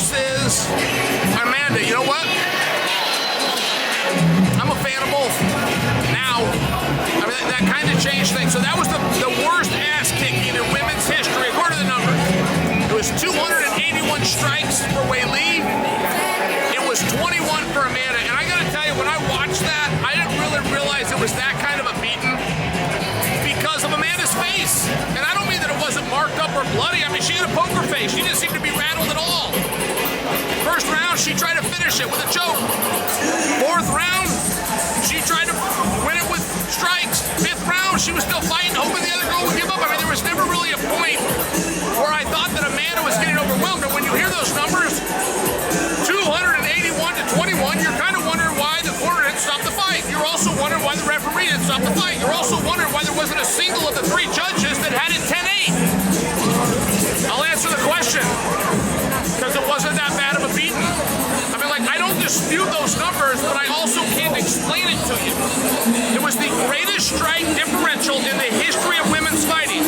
versus Amanda. You know what? I'm a fan of both. Now, I mean, that kind of changed things. So that was the worst ass kicking in women's history, according to the numbers. It was 281 strikes for Weili. It was 21 for Amanda. And I got to tell you, when I watched that, I didn't really realize it was that kind of a beating because of Amanda's face. And I don't mean that it wasn't marked up or bloody. I mean, she had a poker face. She didn't seem to be rattled at all. First round, she tried to finish it with a choke. Fourth round, she tried to win it with strikes. Fifth round, she was still fighting, hoping the other girl would give up. I mean, there was never really a point where I thought that Amanda was getting overwhelmed. And when you hear those numbers, 281 to 21, you're kind of wondering why the corner didn't stop the fight. You're also wondering why the referee didn't stop the fight. You're also wondering why there wasn't a single of the three judges that had it 10-8. I'll answer the question, because it wasn't that bad of a beating. I mean, like, I don't dispute those numbers, but I also can't explain it to you. It was the greatest strike differential in the history of women's fighting.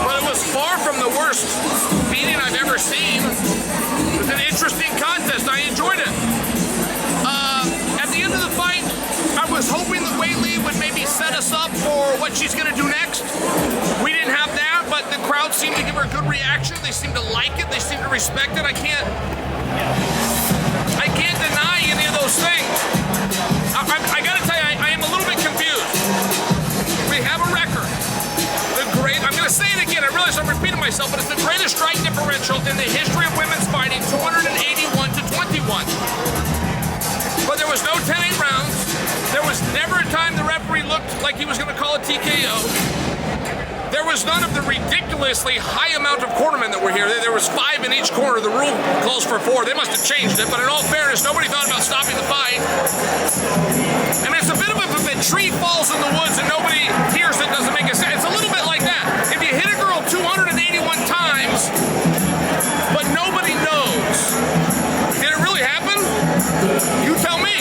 But it was far from the worst beating I've ever seen. It was an interesting contest. I enjoyed it. At the end of the fight, I was hoping that Weili would maybe set us up for what she's going to do next. We didn't have that, but the crowd seemed to give her a good reaction. They seemed to like it. They seemed to respect it. I can't deny any of those things. I got to tell you, I am a little bit confused. We have a record. I'm going to say it again. I realize I'm repeating myself, but it's the greatest strike differential in the history of women's fighting, 281 to 21. But there was no 10-8 rounds. There was never a time the referee looked like he was going to call a TKO. There was none of the ridiculously high amount of cornermen that were here. There was 5 in each corner. The rule calls for 4. They must have changed it, but in all fairness, nobody thought about stopping the fight. I mean, it's a bit of a, if a tree falls in the woods and nobody hears it, doesn't make a sense. It's a little bit like that. If you hit a girl 281 times, but nobody knows, did it really happen? You tell me.